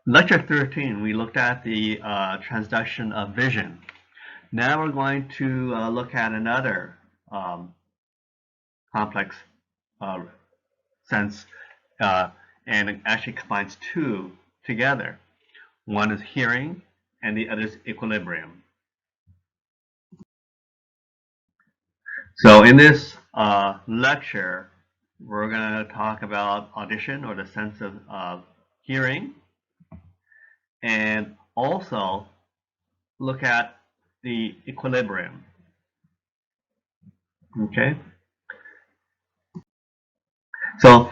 Lecture 13, we looked at the transduction of vision. Now we're going to look at another complex sense, and it actually combines two together. One is hearing, and the other is equilibrium. So in this lecture, we're going to talk about audition, or the sense of hearing, and also look at the equilibrium. Okay? So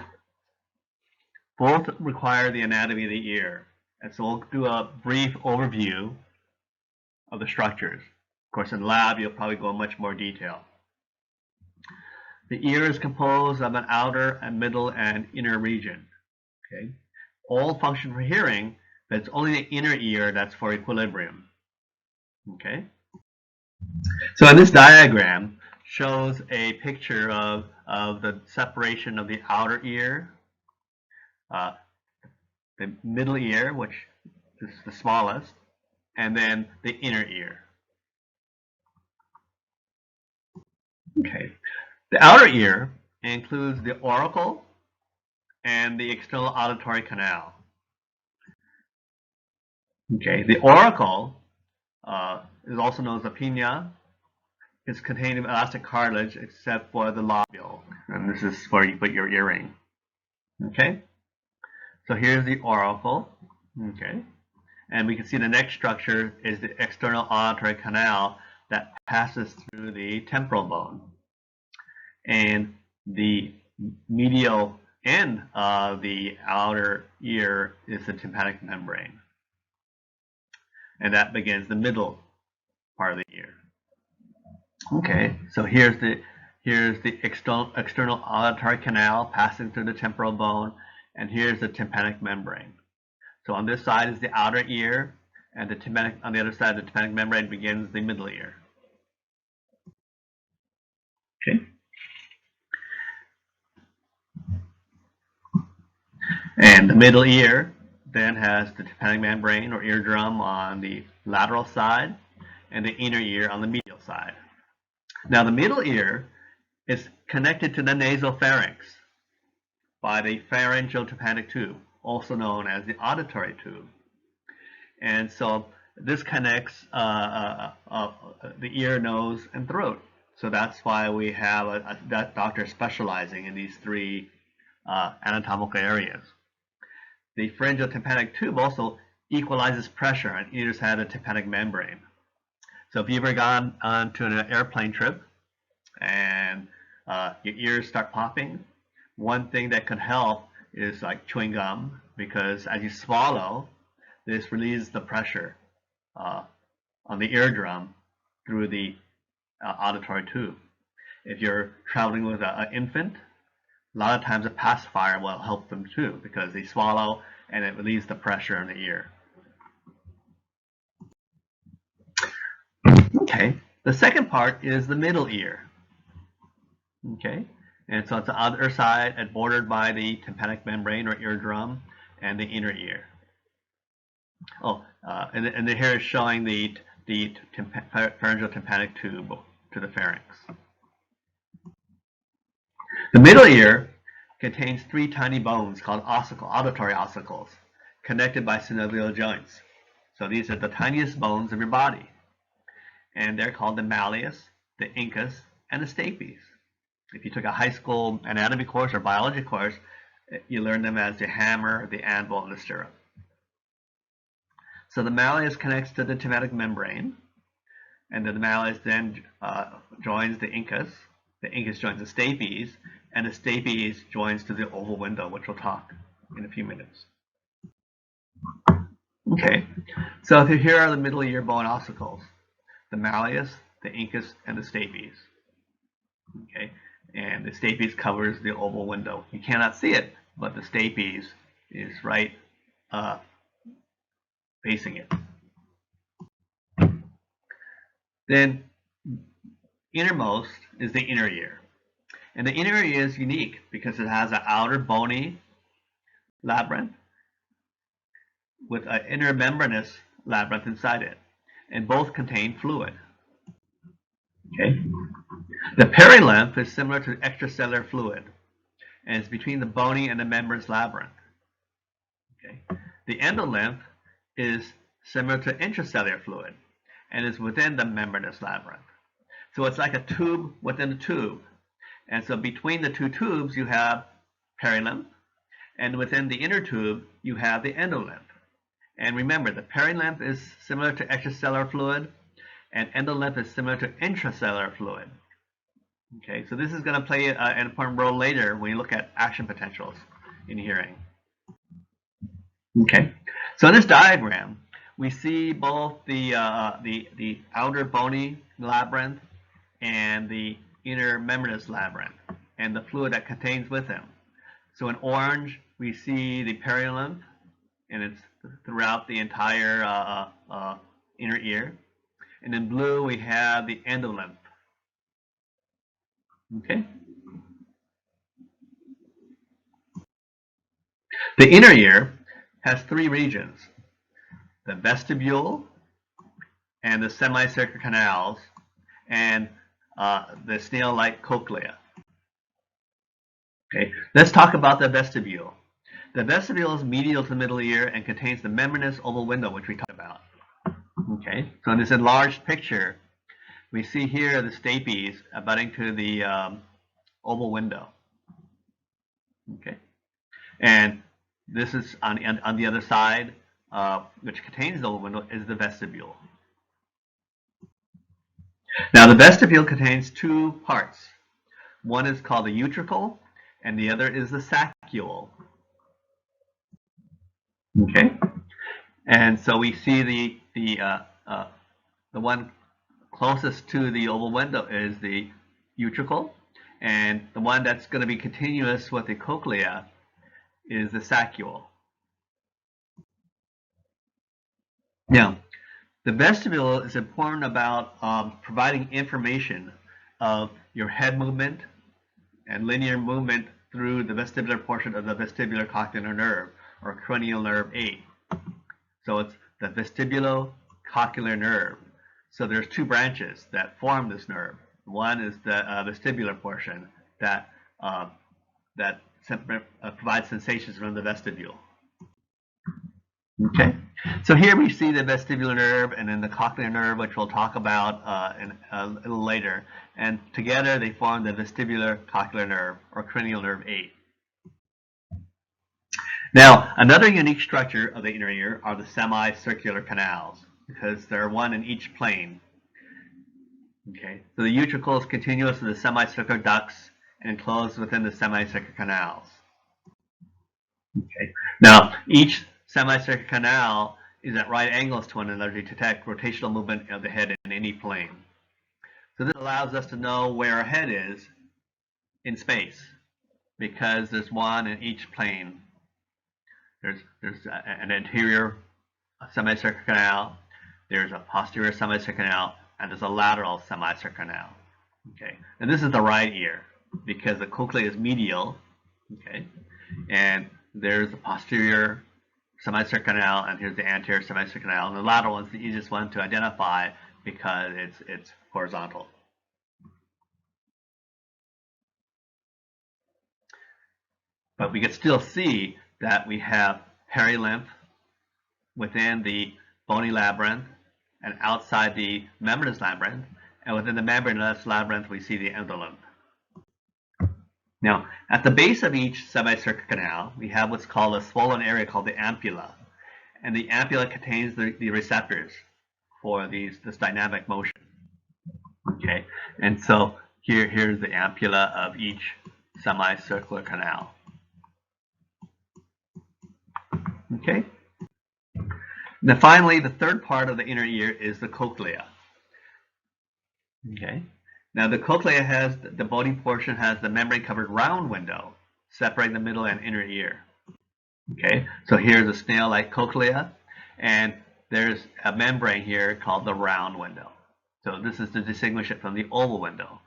both require the anatomy of the ear. And so we'll do a brief overview of the structures. Of course, in lab, you'll probably go in much more detail. The ear is composed of an outer, and middle, and inner region. Okay? All function for hearing, but it's only the inner ear that's for equilibrium. Okay? So in this diagram shows a picture of the separation of the outer ear, the middle ear, which is the smallest, and then the inner ear. Okay. The outer ear includes the auricle and the external auditory canal. Okay. The auricle is also known as the pinna. It's contained in elastic cartilage except for the lobule, and this is where you put your earring. Okay. So here's the auricle. Okay. And we can see the next structure is the external auditory canal that passes through the temporal bone. And the medial end of the outer ear is the tympanic membrane. And that begins the middle part of the ear. Okay, so here's the external auditory canal passing through the temporal bone, and here's the tympanic membrane. So on this side is the outer ear, and on the other side, the tympanic membrane begins the middle ear. Okay. And the middle ear then has the tympanic membrane or eardrum on the lateral side, and the inner ear on the medial side. Now the middle ear is connected to the nasopharynx by the pharyngeal tympanic tube, also known as the auditory tube. And so this connects the ear, nose, and throat. So that's why we have that doctor specializing in these three anatomical areas. The pharyngeal tympanic tube also equalizes pressure on either side of the tympanic membrane. So if you've ever gone onto an airplane trip and your ears start popping, one thing that could help is like chewing gum, because as you swallow, this relieves the pressure on the eardrum through the auditory tube. If you're traveling with an infant, a lot of times a pacifier will help them too, because they swallow and it relieves the pressure in the ear. Okay, the second part is the middle ear. Okay, and so it's the other side and bordered by the tympanic membrane or eardrum and the inner ear. Oh, and here is showing the pharyngeal tympanic tube to the pharynx. The middle ear contains three tiny bones called auditory ossicles, connected by synovial joints. So these are the tiniest bones of your body, and they're called the malleus, the incus, and the stapes. If you took a high school anatomy course or biology course, you learn them as the hammer, the anvil, and the stirrup. So the malleus connects to the tympanic membrane, and then the malleus then joins the incus joins the stapes, and the stapes joins to the oval window, which we'll talk in a few minutes. Okay, so here are the middle ear bone ossicles: the malleus, the incus, and the stapes. Okay, and the stapes covers the oval window. You cannot see it, but the stapes is right facing it. Then innermost is the inner ear. And the inner ear is unique because it has an outer bony labyrinth with an inner membranous labyrinth inside it, and both contain fluid. Okay. The perilymph is similar to extracellular fluid, and it's between the bony and the membranous labyrinth. Okay. The endolymph is similar to intracellular fluid, and is within the membranous labyrinth. So it's like a tube within a tube. And so between the two tubes, you have perilymph, and within the inner tube, you have the endolymph. And remember, the perilymph is similar to extracellular fluid, and endolymph is similar to intracellular fluid. Okay, so this is going to play an important role later when you look at action potentials in hearing. Okay, so in this diagram, we see both the outer bony labyrinth and the inner membranous labyrinth, and the fluid that contains with them. So in orange, we see the perilymph, and it's throughout the entire inner ear. And in blue, we have the endolymph. Okay. The inner ear has three regions: the vestibule, and the semicircular canals, and the snail-like cochlea. Okay, let's talk about the vestibule. The vestibule is medial to the middle ear and contains the membranous oval window, which we talked about. Okay, so in this enlarged picture, we see here the stapes abutting to the oval window. Okay, and this is on the other side, which contains the oval window, is the vestibule. Now, the vestibule contains two parts. One is called the utricle, and the other is the saccule. Okay, and so we see the one closest to the oval window is the utricle, and the one that's going to be continuous with the cochlea is the saccule. Now, the vestibule is important about providing information of your head movement and linear movement through the vestibular portion of the vestibular cochlear nerve, or cranial nerve 8. So it's the vestibulo-cochlear nerve. So there's two branches that form this nerve. One is the vestibular portion that provides sensations from the vestibule. Okay, so here we see the vestibular nerve and then the cochlear nerve, which we'll talk about a little later. And together they form the vestibular cochlear nerve, or cranial nerve 8. Now, another unique structure of the inner ear are the semicircular canals, because there are one in each plane. Okay, so the utricle is continuous to the semicircular ducts and enclosed within the semicircular canals. Okay, now each semicircular canal is at right angles to one another to detect rotational movement of the head in any plane. So this allows us to know where our head is in space, because there's one in each plane. There's an anterior semicircular canal, there's a posterior semicircular canal, and there's a lateral semicircular canal. Okay, and this is the right ear because the cochlea is medial. Okay, and there's the posterior semicircular canal, and here's the anterior semicircular canal, and the lateral one's the easiest one to identify because it's horizontal. But we can still see that we have perilymph within the bony labyrinth and outside the membranous labyrinth, and within the membranous labyrinth we see the endolymph. Now, at the base of each semicircular canal, we have what's called a swollen area called the ampulla, and the ampulla contains the receptors for this dynamic motion. Okay, and so here's the ampulla of each semicircular canal. Okay. Now, finally, the third part of the inner ear is the cochlea. Okay. Now, the cochlea has the bony portion has the membrane-covered round window separating the middle and inner ear. Okay. So here's a snail-like cochlea, and there's a membrane here called the round window. So this is to distinguish it from the oval window.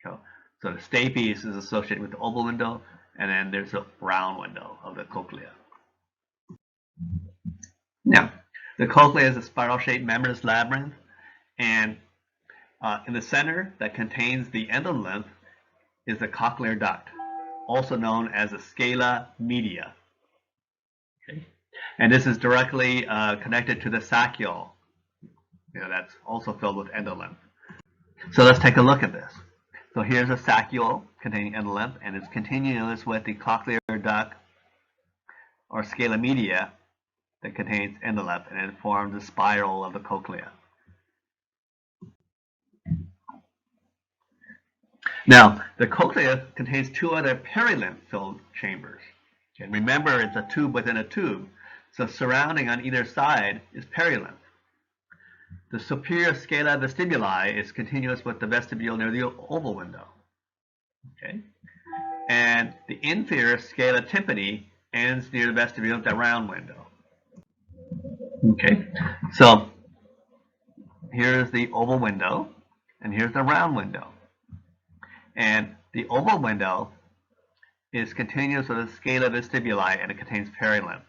So the stapes is associated with the oval window, and then there's a round window of the cochlea. The cochlea is a spiral-shaped membranous labyrinth, and in the center that contains the endolymph is the cochlear duct, also known as the scala media. Okay. And this is directly connected to the saccule, that's also filled with endolymph. So let's take a look at this. So here's a saccule containing endolymph, and it's continuous with the cochlear duct or scala media that contains endolymph, and it forms the spiral of the cochlea. Now, the cochlea contains two other perilymph-filled chambers. Okay, remember, it's a tube within a tube, so surrounding on either side is perilymph. The superior scala vestibuli is continuous with the vestibule near the oval window. Okay, and the inferior scala tympani ends near the vestibule at the round window. Okay, so here's the oval window, and here's the round window. And the oval window is continuous with the scala vestibuli, and it contains perilymph.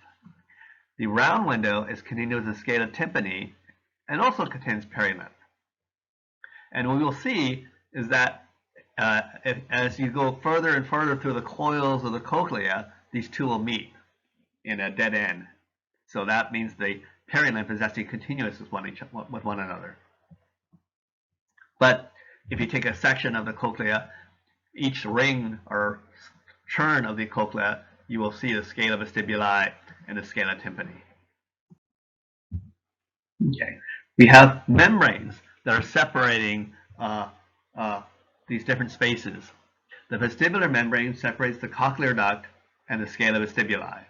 The round window is continuous with the scala tympani and also contains perilymph. And what we will see is that as you go further and further through the coils of the cochlea, these two will meet in a dead end. So that means the perilymph is actually continuous with one another. But if you take a section of the cochlea, each ring or churn of the cochlea, you will see the scala vestibuli and the scala tympani. Okay, we have membranes that are separating these different spaces. The vestibular membrane separates the cochlear duct and the scala vestibuli.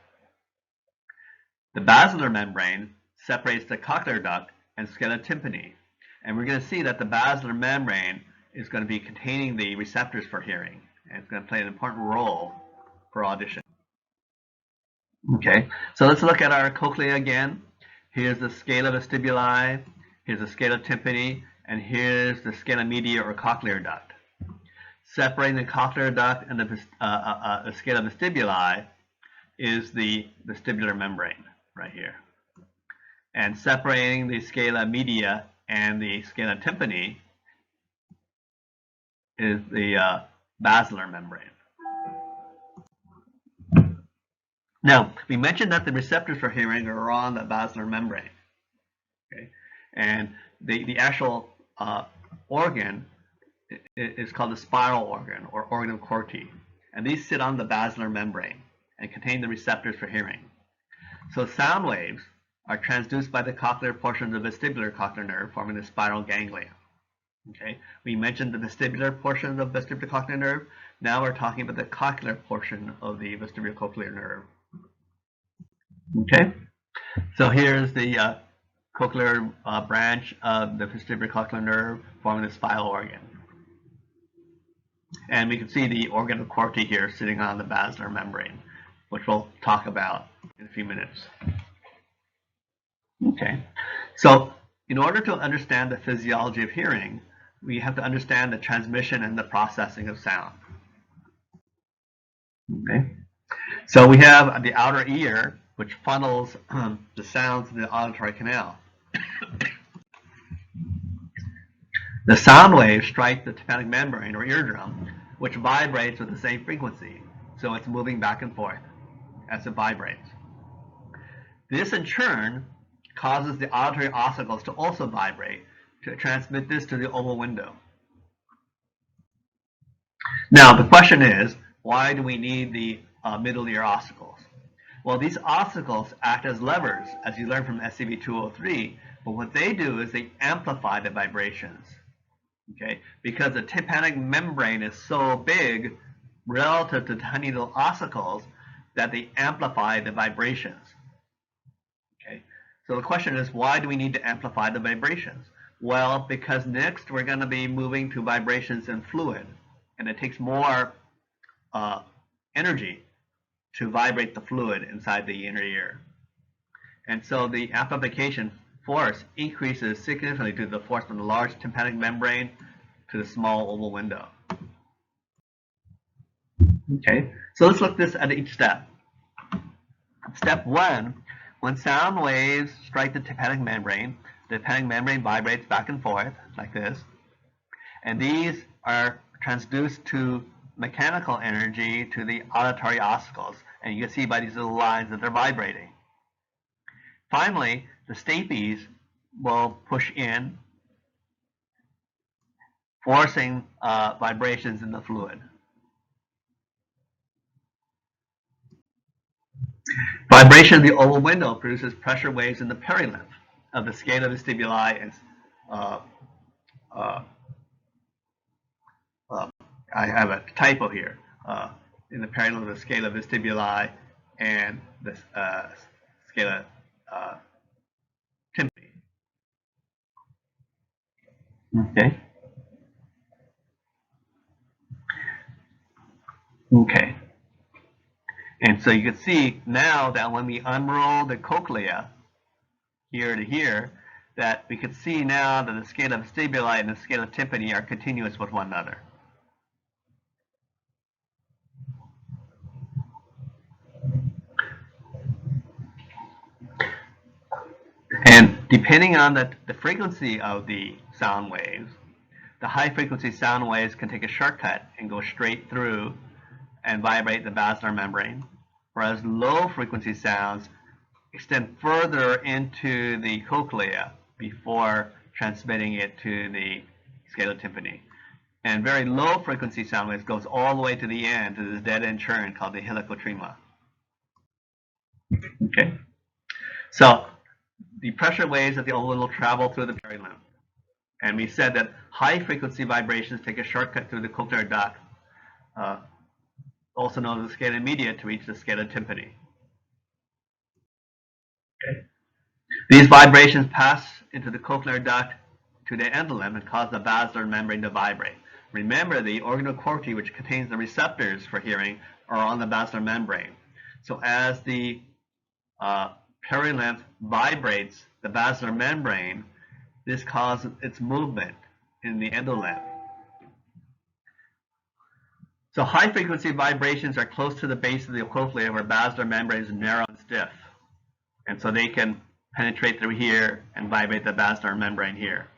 The basilar membrane separates the cochlear duct and scala tympani. And we're going to see that the basilar membrane is going to be containing the receptors for hearing, and it's going to play an important role for audition. Okay, so let's look at our cochlea again. Here's the scala vestibuli, here's the scala tympani, and here's the scala media or cochlear duct. Separating the cochlear duct and the scala vestibuli is the vestibular membrane right here. And separating the scala media and the scala tympani is the basilar membrane. Now, we mentioned that the receptors for hearing are on the basilar membrane. Okay? And the actual organ is called the spiral organ or organ of Corti. And these sit on the basilar membrane and contain the receptors for hearing. So sound waves are transduced by the cochlear portion of the vestibular cochlear nerve, forming the spiral ganglia. Okay, we mentioned the vestibular portion of the vestibular cochlear nerve. Now we're talking about the cochlear portion of the vestibular cochlear nerve. Okay, so here's the cochlear branch of the vestibular cochlear nerve forming the spiral organ. And we can see the organ of Corti here sitting on the basilar membrane, which we'll talk about in a few minutes. Okay, so in order to understand the physiology of hearing, we have to understand the transmission and the processing of sound. Okay, so we have the outer ear, which funnels the sounds in the auditory canal. The sound waves strike the tympanic membrane or eardrum, which vibrates with the same frequency, so it's moving back and forth as it vibrates. This in turn causes the auditory ossicles to also vibrate to transmit this to the oval window. Now the question is, why do we need the middle ear ossicles? Well, these ossicles act as levers, as you learned from SCB 203, but what they do is they amplify the vibrations. Okay, because the tympanic membrane is so big relative to tiny little ossicles that they amplify the vibrations. Okay, so the question is, why do we need to amplify the vibrations? Well, because next we're going to be moving to vibrations in fluid, and it takes more energy to vibrate the fluid inside the inner ear. And so the amplification force increases significantly due to the force from the large tympanic membrane to the small oval window. Okay, so let's look this at each step. Step one, when sound waves strike the tympanic membrane vibrates back and forth like this, and these are transduced to mechanical energy to the auditory ossicles, and you can see by these little lines that they're vibrating. Finally, the stapes will push in, forcing vibrations in the fluid. Vibration of the oval window produces pressure waves in the perilymph of the scala vestibuli and I have a typo here, in the perilymph of the scala vestibuli and the scala tympani. Okay. Okay. And so you can see now that when we unroll the cochlea here to here, that we can see now that the scala vestibuli and the scala tympani are continuous with one another. And depending on the frequency of the sound waves, the high frequency sound waves can take a shortcut and go straight through and vibrate the basilar membrane, whereas low frequency sounds extend further into the cochlea before transmitting it to the scala tympani. And very low frequency sound waves goes all the way to the end, to this dead end churn called the helicotrema. Okay, so the pressure waves of the oval will travel through the perilymph, and we said that high frequency vibrations take a shortcut through the cochlear duct, also known as the scala media, to reach the scala tympani. Okay. These vibrations pass into the cochlear duct to the endolymph and cause the basilar membrane to vibrate. Remember, the organ Corti, which contains the receptors for hearing, are on the basilar membrane. So as the perilymph vibrates the basilar membrane, this causes its movement in the endolymph. So high frequency vibrations are close to the base of the cochlea where basilar membrane is narrow and stiff. And so they can penetrate through here and vibrate the basilar membrane here.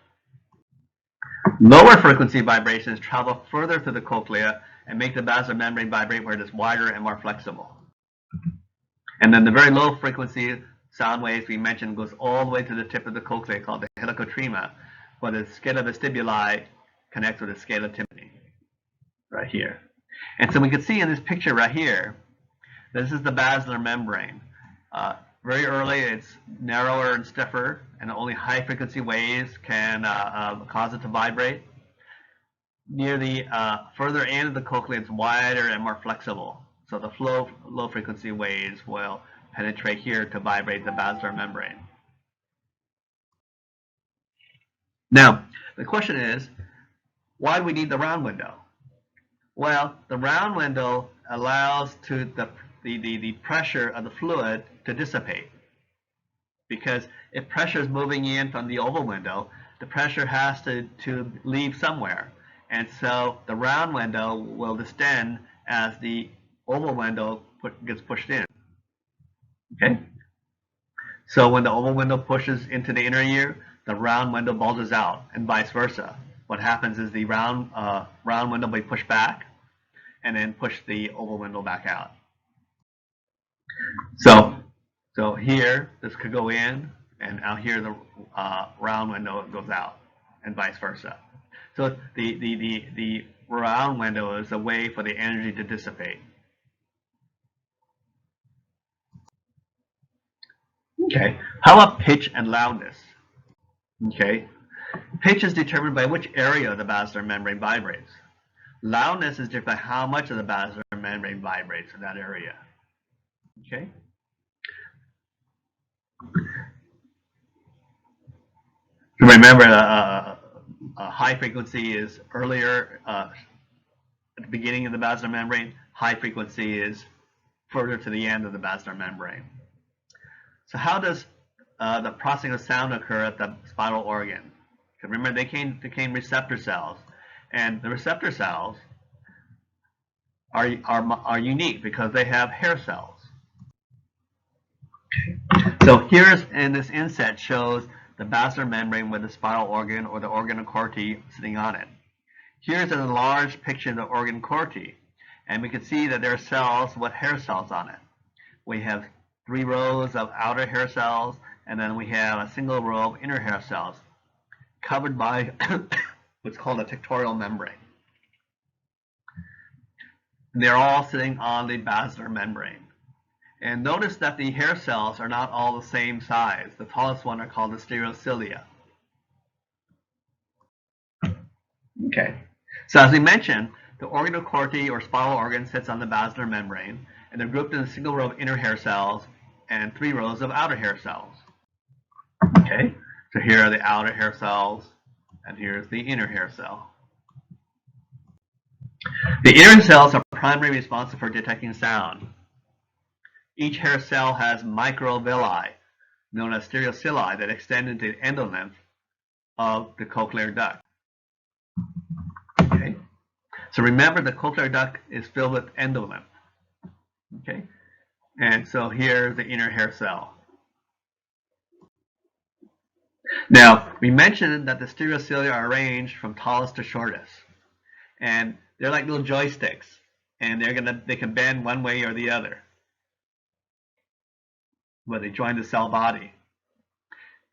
Lower frequency vibrations travel further through the cochlea and make the basilar membrane vibrate where it is wider and more flexible. And then the very low frequency sound waves we mentioned goes all the way to the tip of the cochlea called the helicotrema, where the scala vestibuli connects with the scala tympani, right here. And so we can see in this picture right here, this is the basilar membrane. Very early, it's narrower and stiffer, and only high frequency waves can cause it to vibrate. Near the further end of the cochlea, it's wider and more flexible. So the flow of low frequency waves will penetrate here to vibrate the basilar membrane. Now, the question is, why do we need the round window? Well, the round window allows to the pressure of the fluid to dissipate. Because if pressure is moving in from the oval window, the pressure has to leave somewhere. And so the round window will distend as the oval window gets pushed in. Okay? So when the oval window pushes into the inner ear, the round window bulges out, and vice versa. What happens is the round window will be pushed back, and then push the oval window back out. So here, this could go in, and out here the round window goes out, and vice versa. So the round window is a way for the energy to dissipate. Okay, how about pitch and loudness? Okay, pitch is determined by which area of the basilar membrane vibrates. Loudness is determined by how much of the basilar membrane vibrates in that area. Okay. Remember, high frequency is earlier at the beginning of the basilar membrane. High frequency is further to the end of the basilar membrane. So how does the processing of sound occur at the spinal organ? Because remember, they became receptor cells, and the receptor cells are unique because they have hair cells. So here's in this inset shows the basilar membrane with the spiral organ or the organ of Corti sitting on it. Here's an enlarged picture of the organ Corti, and we can see that there are cells with hair cells on it. We have 3 rows of outer hair cells, and then we have a single row of inner hair cells covered by what's called a tectorial membrane. They're all sitting on the basilar membrane. And notice that the hair cells are not all the same size. The tallest one are called the stereocilia. Okay. So as we mentioned, the organ of Corti or spiral organ sits on the basilar membrane, and they're grouped in a single row of inner hair cells and 3 rows of outer hair cells. Okay. So here are the outer hair cells, and here's the inner hair cell. The inner cells are primarily responsible for detecting sound. Each hair cell has microvilli, known as stereocilia, that extend into the endolength of the cochlear duct. Okay, so remember the cochlear duct is filled with endolength. Okay, and so here's the inner hair cell. Now we mentioned that the stereocilia are arranged from tallest to shortest, and they're like little joysticks, and they can bend one way or the other when they join the cell body.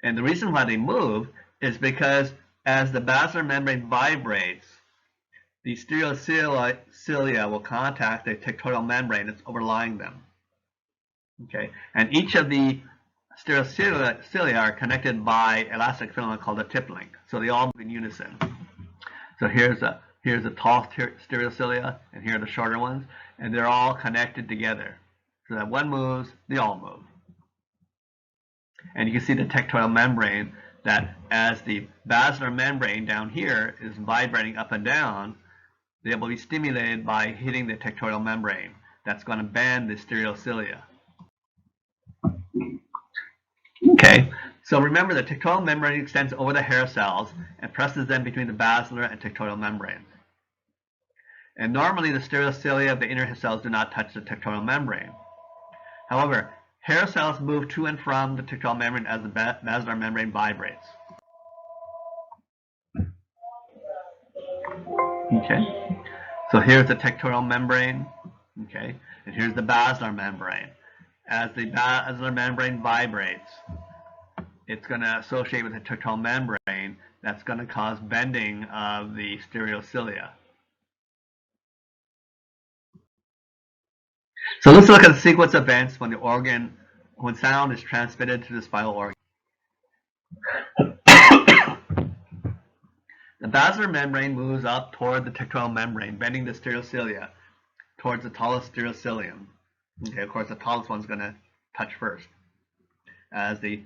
And the reason why they move is because as the basilar membrane vibrates, the stereocilia will contact the tectorial membrane that's overlying them. Okay, and each of the stereocilia are connected by elastic filament called a tip link, so they all move in unison. So here's the tall stereocilia, and here are the shorter ones, and they're all connected together. So that one moves, they all move. And you can see the tectorial membrane, that as the basilar membrane down here is vibrating up and down, they will be stimulated by hitting the tectorial membrane. That's going to bend the stereocilia. Okay, so remember the tectorial membrane extends over the hair cells and presses them between the basilar and tectorial membranes. And normally the stereocilia of the inner hair cells do not touch the tectorial membrane. However, hair cells move to and from the tectorial membrane as the basilar membrane vibrates. Okay, so here's the tectorial membrane, okay, and here's the basilar membrane. As the basilar membrane vibrates, it's going to associate with the tectorial membrane. That's going to cause bending of the stereocilia. So let's look at the sequence of events when sound is transmitted to the spinal organ. The basilar membrane moves up toward the tectorial membrane, bending the stereocilia towards the tallest stereocilium. Okay, of course, the tallest one's going to touch first as the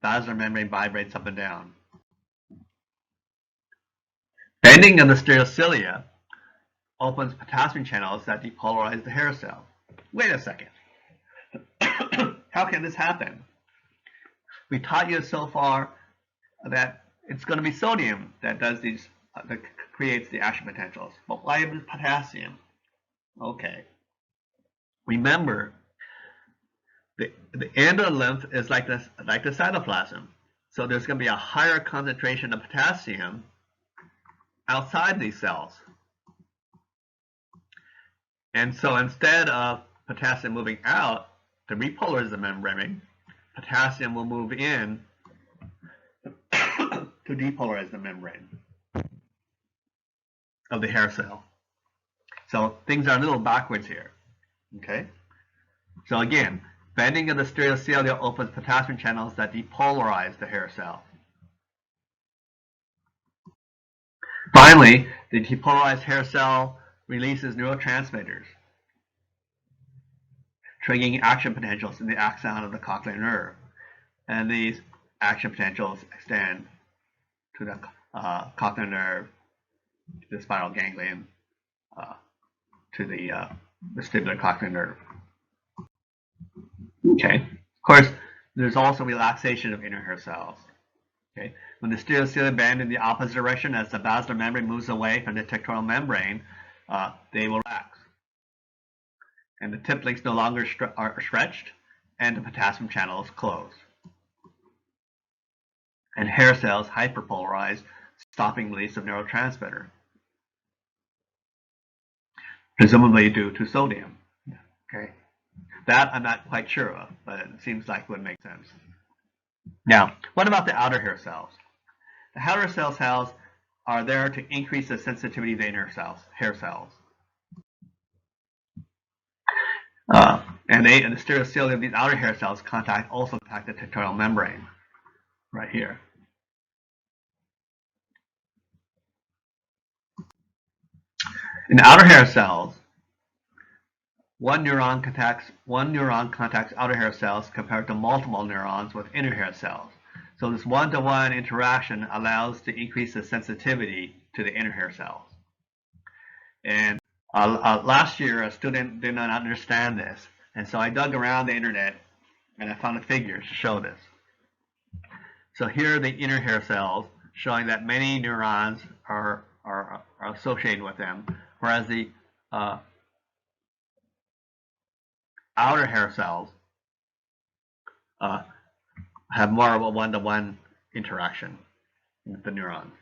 basilar membrane vibrates up and down. Bending of the stereocilia opens potassium channels that depolarize the hair cell. Wait a second. How can this happen? We taught you so far that it's going to be sodium that does these, that creates the action potentials. But why potassium? Okay. Remember, the endolength is like the cytoplasm. So there's going to be a higher concentration of potassium outside these cells. And so instead of potassium moving out to repolarize the membrane, potassium will move in to depolarize the membrane of the hair cell. So things are a little backwards here. Okay? So again, bending of the stereocilia opens potassium channels that depolarize the hair cell. Finally, the depolarized hair cell releases neurotransmitters, triggering action potentials in the axon of the cochlear nerve. And these action potentials extend to the cochlear nerve, to the spinal ganglion, to the vestibular cochlear nerve. Okay. Of course, there's also relaxation of inner hair cells. Okay. When the stereocilia bend in the opposite direction as the basilar membrane moves away from the tectorial membrane, they will relax. And the tip links no longer are stretched, and the potassium channel is closed. and hair cells hyperpolarize, stopping release of neurotransmitter, presumably due to sodium. Okay, that I'm not quite sure of, but it seems like it would make sense. Now, what about the outer hair cells? The outer cells are there to increase the sensitivity of the inner cells, hair cells. And the stereocilia of these outer hair cells also contact the tectorial membrane, right here. In the outer hair cells, one neuron contacts outer hair cells compared to multiple neurons with inner hair cells. So this one-to-one interaction allows to increase the sensitivity to the inner hair cells. And last year, a student did not understand this, and so I dug around the internet and I found a figure to show this. So here are the inner hair cells, showing that many neurons are associated with them, whereas the outer hair cells have more of a one-to-one interaction with the neurons.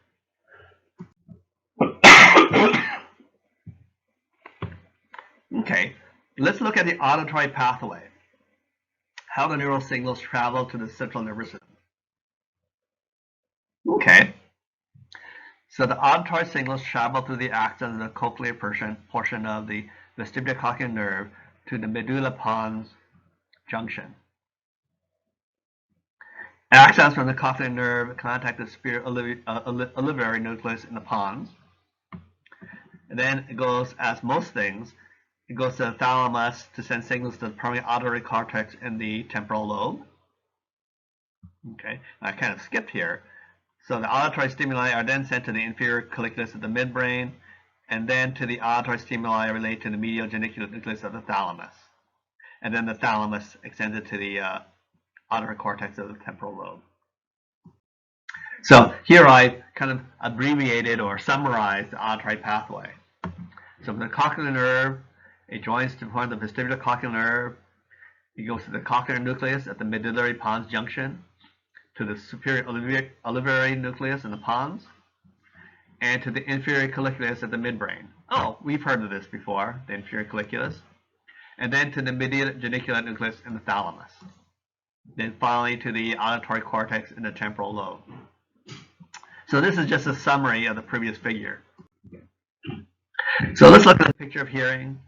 Okay, let's look at the auditory pathway, how the neural signals travel to the central nervous system. Okay, so the auditory signals travel through the axon of the cochlear portion of the vestibular cochlear nerve to the medulla pons junction. Axons from the cochlear nerve contact the superior olivary nucleus in the pons. And then it goes, as most things, it goes to the thalamus to send signals to the permanent auditory cortex in the temporal lobe. Okay, I kind of skipped here. So the auditory stimuli are then sent to the inferior colliculus of the midbrain, and then to the auditory stimuli related to the medial geniculate nucleus of the thalamus. And then the thalamus extends it to the auditory cortex of the temporal lobe. So here I kind of abbreviated or summarized the auditory pathway. So from the cochlear nerve, it joins to form the vestibular cochlear nerve. It goes to the cochlear nucleus at the medullary pons junction, to the superior olivary nucleus in the pons, and to the inferior colliculus at the midbrain. Oh, we've heard of this before, the inferior colliculus. And then to the medial geniculate nucleus in the thalamus. Then finally to the auditory cortex in the temporal lobe. So this is just a summary of the previous figure. So let's look at the picture of hearing.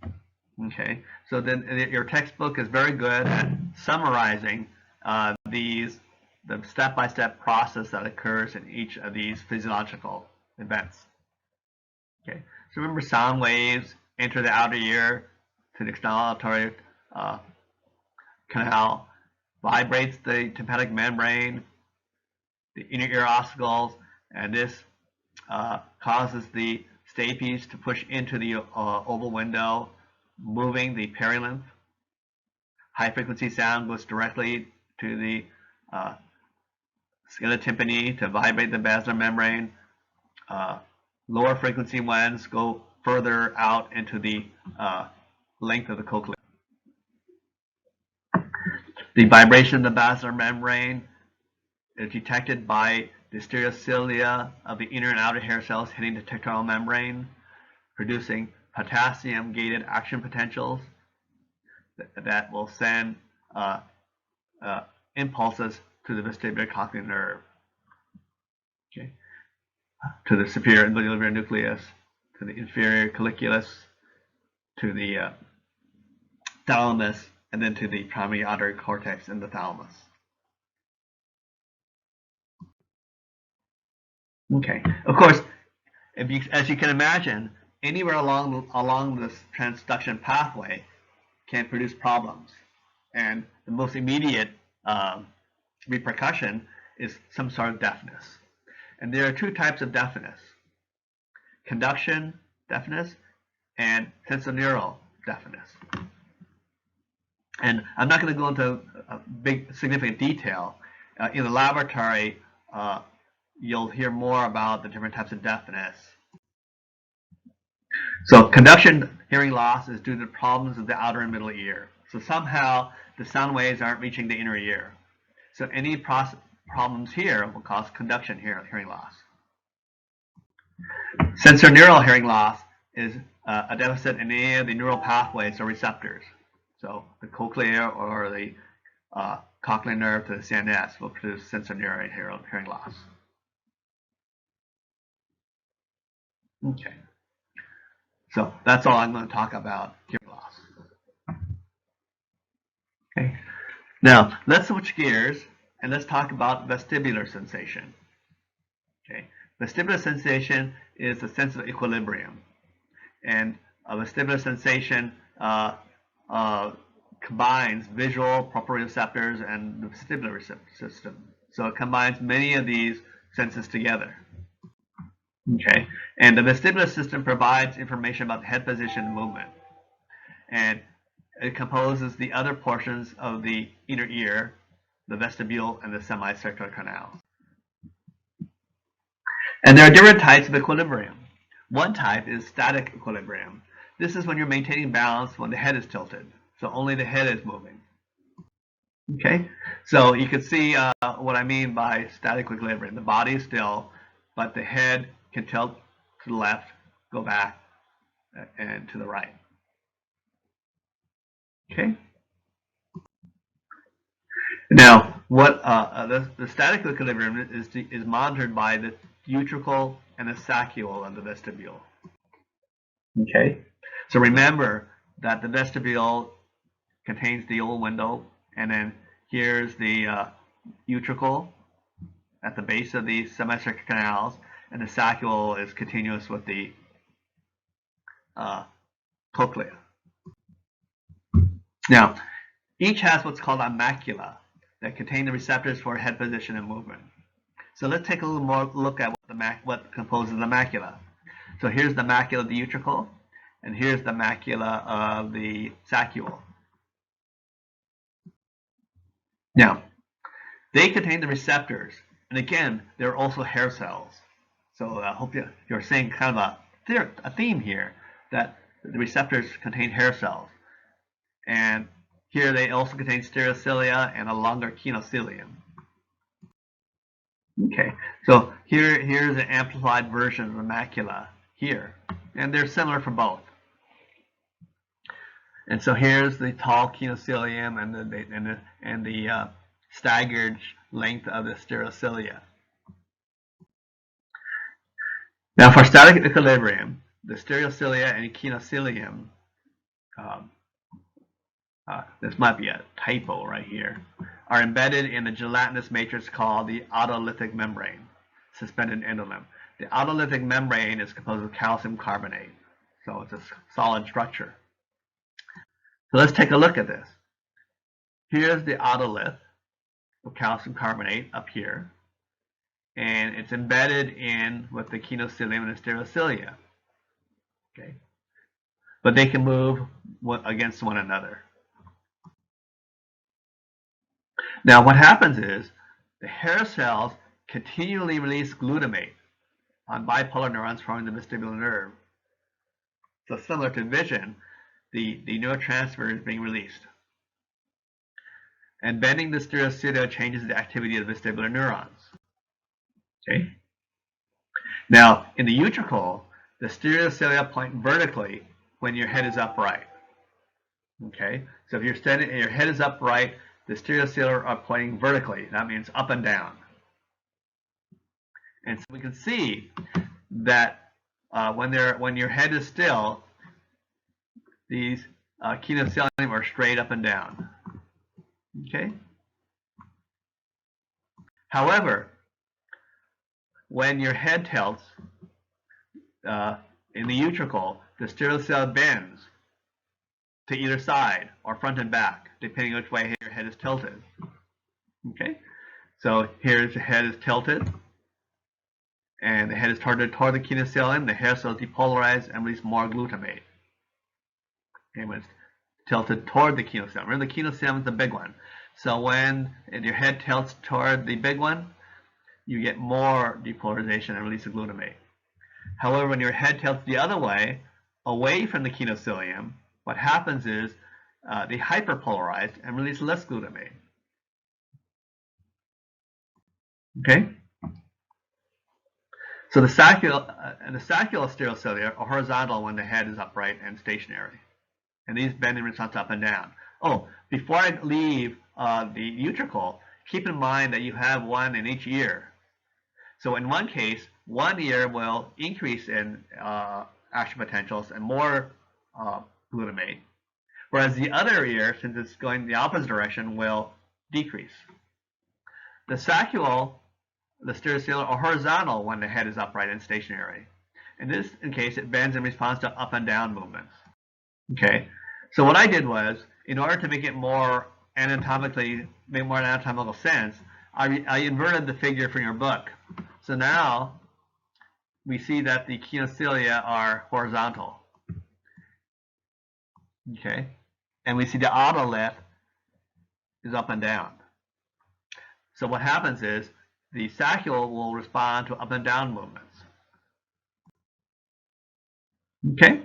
Okay, so then your textbook is very good at summarizing the step-by-step process that occurs in each of these physiological events. Okay, so remember, sound waves enter the outer ear to the external auditory canal, vibrates the tympanic membrane, the inner ear ossicles, and this causes the stapes to push into the oval window, moving the perilymph. High frequency sound goes directly to the scala tympani to vibrate the basilar membrane. Lower frequency ones go further out into the length of the cochlea. The vibration of the basilar membrane is detected by the stereocilia of the inner and outer hair cells hitting the tectorial membrane, producing potassium-gated action potentials that will send impulses to the vestibular cochlear nerve, okay, to the superior olivary nucleus, to the inferior colliculus, to the thalamus, and then to the primary auditory cortex in the thalamus. Okay, of course, as you can imagine, anywhere along this transduction pathway can produce problems, and the most immediate repercussion is some sort of deafness. And there are two types of deafness: conduction deafness and sensorineural deafness. And I'm not going to go into big significant detail. In the laboratory, you'll hear more about the different types of deafness. So conduction hearing loss is due to problems of the outer and middle ear. So somehow the sound waves aren't reaching the inner ear. So any problems here will cause conduction hearing loss. Sensorineural hearing loss is a deficit in any of the neural pathways or receptors. So the cochlea or the cochlear nerve to the CNS will produce sensorineural hearing loss. Okay, so that's all I'm going to talk about hearing loss. Okay, now let's switch gears and let's talk about vestibular sensation. Okay, vestibular sensation is a sense of equilibrium, and a vestibular sensation combines visual, proprioceptors, and the vestibular system. So it combines many of these senses together. Okay, and the vestibular system provides information about head position and movement, and it composes the other portions of the inner ear, the vestibule, and the semicircular canals. And there are different types of equilibrium. One type is static equilibrium. This is when you're maintaining balance when the head is tilted, so only the head is moving. Okay, so you can see what I mean by static equilibrium. The body is still, but the head can tilt to the left, go back, and to the right. Okay. Now, what the static equilibrium is monitored by the utricle and the saccule of the vestibule. Okay, so remember that the vestibule contains the old window, and then here's the utricle at the base of the semicircular canals, and the saccule is continuous with the cochlea. Now, each has what's called a macula that contain the receptors for head position and movement. So let's take a little more look at what composes the macula. So here's the macula of the utricle, and here's the macula of the saccule. Now, they contain the receptors, and again, they're also hair cells. So I hope you're seeing kind of a theme here, that the receptors contain hair cells. And here they also contain stereocilia and a longer kinocilium. Okay, so here's an amplified version of the macula here, and they're similar for both. And so here's the tall kinocilium and the staggered length of the stereocilia. Now, for static equilibrium, the stereocilia and kinocilium, this might be a typo right here, are embedded in a gelatinous matrix called the autolytic membrane, suspended endolimb. The autolytic membrane is composed of calcium carbonate, so it's a solid structure. So let's take a look at this. Here's the otolith of calcium carbonate up here, and it's embedded in with the kinocilium and the stereocilia. Okay, but they can move against one another. Now, what happens is the hair cells continually release glutamate on bipolar neurons forming the vestibular nerve. So similar to vision, the neurotransmitter is being released. And bending the stereocilia changes the activity of the vestibular neurons. Okay. Now, in the utricle, the stereocilia point vertically when your head is upright. Okay. So if you're standing and your head is upright, the stereocilia are pointing vertically. That means up and down. And so we can see that when your head is still, these kinocilium are straight up and down. Okay. However, when your head tilts in the utricle, the stereocilia bends to either side or front and back, depending which way your head is tilted. Okay, so here's the head is tilted, and the head is toward the kinocilium. The hair cells depolarize and release more glutamate. Okay, when it's tilted toward the kinocilium. Remember, the kinocilium is the big one. So when your head tilts toward the big one, you get more depolarization and release of glutamate. However, when your head tilts the other way, away from the kinocilium, what happens is they hyperpolarize and release less glutamate. Okay. So the sacral and the sacral stereocilia are horizontal when the head is upright and stationary, and these bend in response up and down. Oh, before I leave the utricle, keep in mind that you have one in each ear. So in one case, one ear will increase in action potentials and more glutamate, whereas the other ear, since it's going the opposite direction, will decrease. The sacral, the stereocilia are horizontal when the head is upright and stationary. In this case, it bends in response to up and down movements. Okay, so what I did was, in order to make it more anatomical sense, I inverted the figure from your book. So now we see that the kinocilia are horizontal. Okay, and we see the otolith is up and down. So what happens is the sacral will respond to up and down movements. Okay,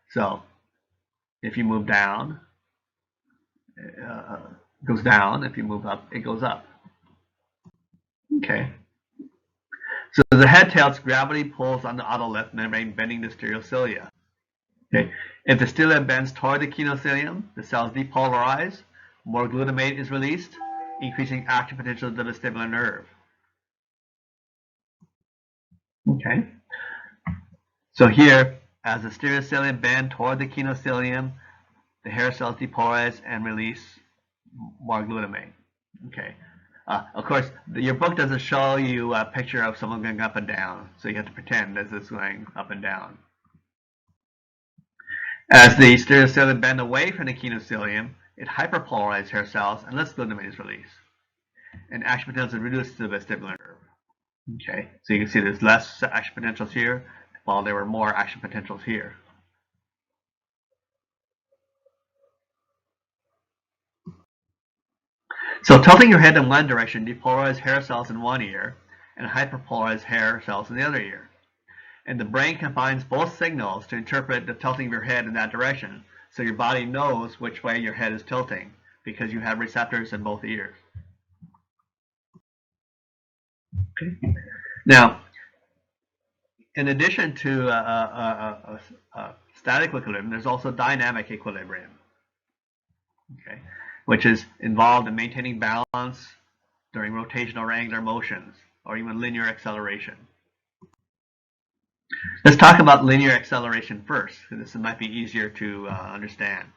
so if you move down, it goes down. If you move up, it goes up. Okay. So the head tilts, gravity pulls on the otolith membrane, bending the stereocilia. Okay. If the stereolia bends toward the kinocilium, the cells depolarize, more glutamate is released, increasing action potential of the vestibular nerve. Okay. So here, as the stereocilia bend toward the kinocilium, the hair cells depolarize and release more glutamate. Okay. Of course, your book doesn't show you a picture of someone going up and down, so you have to pretend this is going up and down. As the stereocilia bend away from the kinocilium, it hyperpolarizes hair cells and less glutamate is released. And action potential is reduced to the vestibular nerve. Okay, so you can see there's less action potentials here, while there were more action potentials here. So tilting your head in one direction depolarizes hair cells in one ear and hyperpolarizes hair cells in the other ear. And the brain combines both signals to interpret the tilting of your head in that direction, so your body knows which way your head is tilting because you have receptors in both ears. Okay. Now, in addition to static equilibrium, there's also dynamic equilibrium, okay, which is involved in maintaining balance during rotational or angular motions, or even linear acceleration. Let's talk about linear acceleration first, because this might be easier to understand.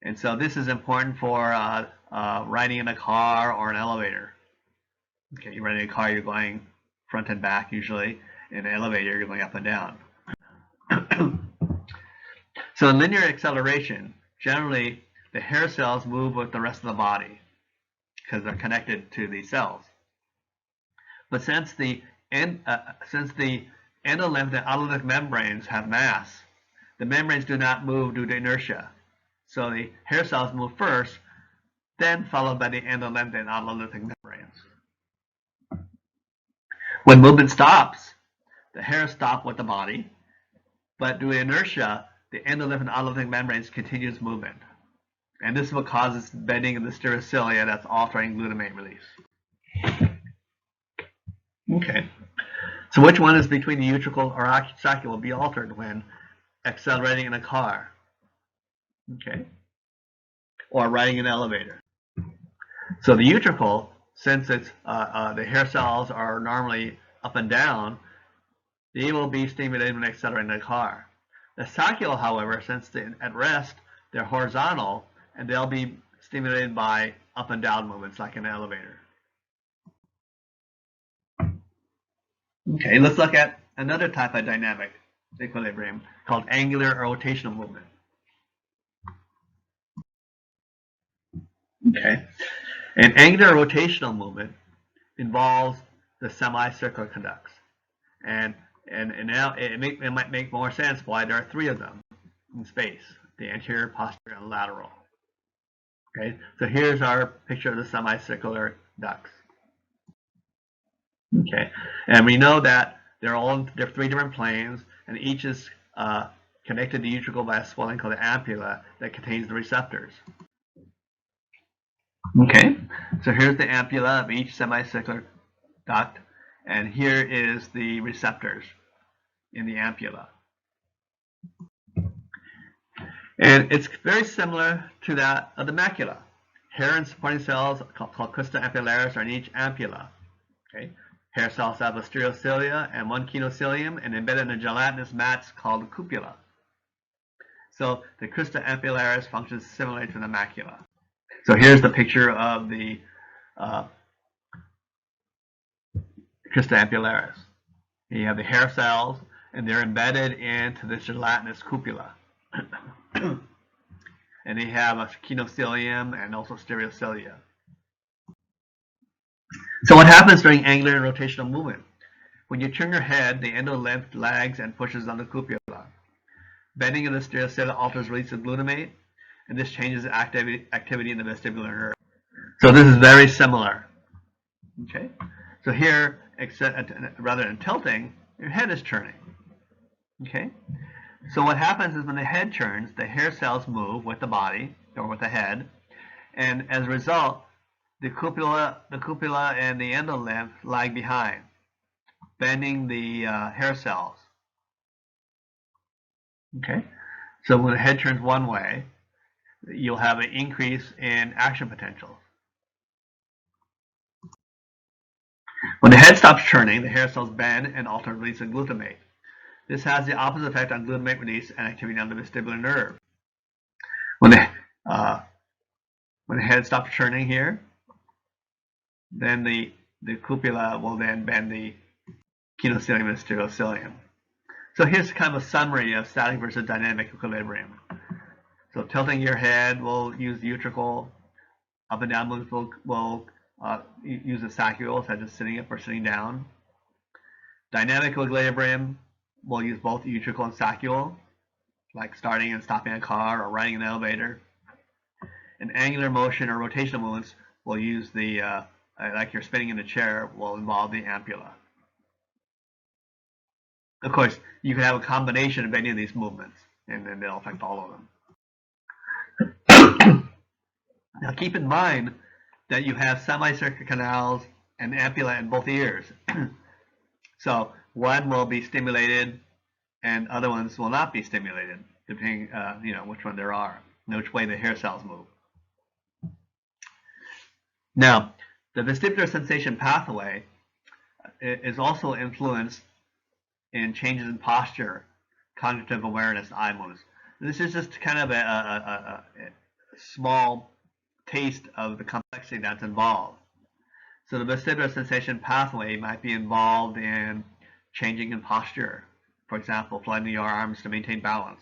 And so this is important for riding in a car or an elevator. Okay, you're riding a car, you're going front and back usually. In an elevator, you're going up and down. So in linear acceleration, generally the hair cells move with the rest of the body because they're connected to the cells. But since the endolymph and autolymph membranes have mass, the membranes do not move due to inertia. So the hair cells move first, then followed by the endolymph and autolymphic membranes. When movement stops, the hairs stop with the body, but due to inertia, the endolymph and autolymphic membranes continues movement. And this is what causes bending of the stereocilia that's altering glutamate release. Okay. So which one is between the utricle or sacral will be altered when accelerating in a car? Okay. Or riding an elevator. So the utricle, since it's the hair cells are normally up and down, they will be stimulated when accelerating in a car. The sacral, however, since they're at rest, they're horizontal, and they'll be stimulated by up and down movements like an elevator. Okay, let's look at another type of dynamic equilibrium called angular or rotational movement. Okay, an angular rotational movement involves the semicircular conducts, and now it might make more sense why there are three of them in space: the anterior, posterior, and lateral. Okay, so here's our picture of the semicircular ducts. Okay, and we know that they're three different planes, and each is connected to the utricle by a swelling called the ampulla that contains the receptors. Okay, so here's the ampulla of each semicircular duct, and here is the receptors in the ampulla. And it's very similar to that of the macula. Hair and supporting cells called crista ampullaris are in each ampulla. Okay? Hair cells have a stereocilia and one kinocilium, and embedded in a gelatinous mats called the cupula. So the crista ampullaris functions similarly to the macula. So here's the picture of the crista ampullaris. You have the hair cells, and they're embedded into this gelatinous cupula. And they have a kinocilium and also stereocilia. So what happens during angular and rotational movement? When you turn your head, the endo-length lags and pushes on the cupula. Bending of the stereocilia alters release of glutamate, and this changes activity in the vestibular nerve. So this is very similar. Okay, so here, rather than tilting, your head is turning. Okay, so what happens is when the head turns, the hair cells move with the body or with the head, and as a result, the cupula and the endo-lymph lag behind, bending the hair cells. Okay, so when the head turns one way, you'll have an increase in action potentials. When the head stops turning, the hair cells bend and alter release of glutamate. This has the opposite effect on glutamate release and activity on the vestibular nerve. When the head stops turning here, then the cupula will then bend the kinocilium and stereocilium. So here's kind of a summary of static versus dynamic equilibrium. So tilting your head will use the utricle. Up and down movements will use the saccule, such as sitting up or sitting down. Dynamic equilibrium will use both the utricle and saccule, like starting and stopping a car or riding an elevator. And angular motion or rotational movements will use the, like you're spinning in a chair, will involve the ampulla. Of course, you can have a combination of any of these movements, and then they'll affect all of them. Now keep in mind that you have semicircular canals and ampulla in both ears. So one will be stimulated and other ones will not be stimulated, depending which one there are, and which way the hair cells move. Now, the vestibular sensation pathway is also influenced in changes in posture, cognitive awareness, eye movements. This is just kind of a small taste of the complexity that's involved. So the vestibular sensation pathway might be involved in changing in posture. For example, flapping your arms to maintain balance.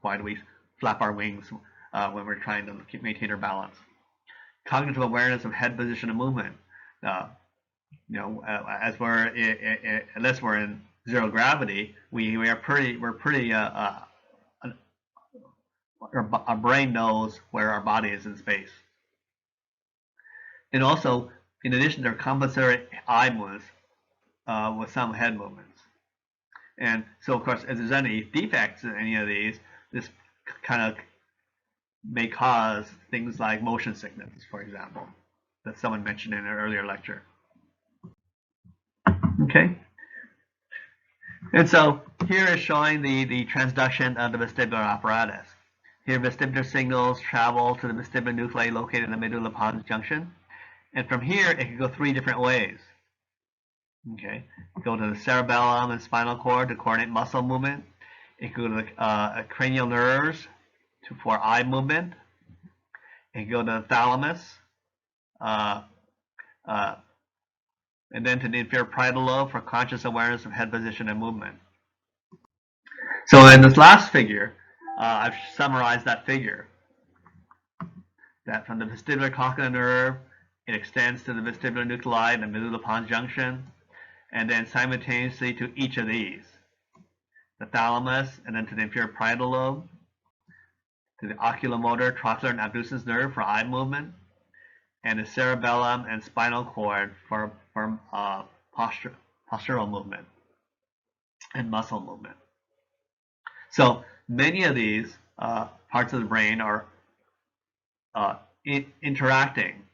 Why do we flap our wings when we're trying to maintain our balance? Cognitive awareness of head position and movement. As unless we're in zero gravity, our brain knows where our body is in space. And also, in addition, there are compensatory eye movements with some head movements. And so, of course, if there's any defects in any of these, this kind of may cause things like motion sickness, for example, that someone mentioned in an earlier lecture. Okay. And so here is showing the transduction of the vestibular apparatus. Here, vestibular signals travel to the vestibular nuclei located in the medulla pons junction. And from here, it can go three different ways. Okay, go to the cerebellum and spinal cord to coordinate muscle movement. It can go to the cranial nerves for eye movement. It can go to the thalamus, and then to the inferior parietal lobe for conscious awareness of head position and movement. So in this last figure, I've summarized that figure. That from the vestibular cochlear nerve, it extends to the vestibular nuclei and the medulla pons junction, and then simultaneously to each of these. The thalamus, and then to the inferior parietal lobe, to the oculomotor, trochlear, and abducens nerve for eye movement, and the cerebellum and spinal cord for postural movement and muscle movement. So many of these parts of the brain are interacting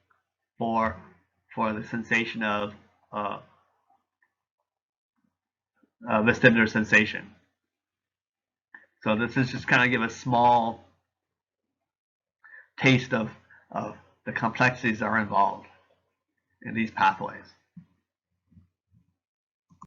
for the sensation of vestibular sensation. So this is just kind of give a small taste of the complexities that are involved in these pathways.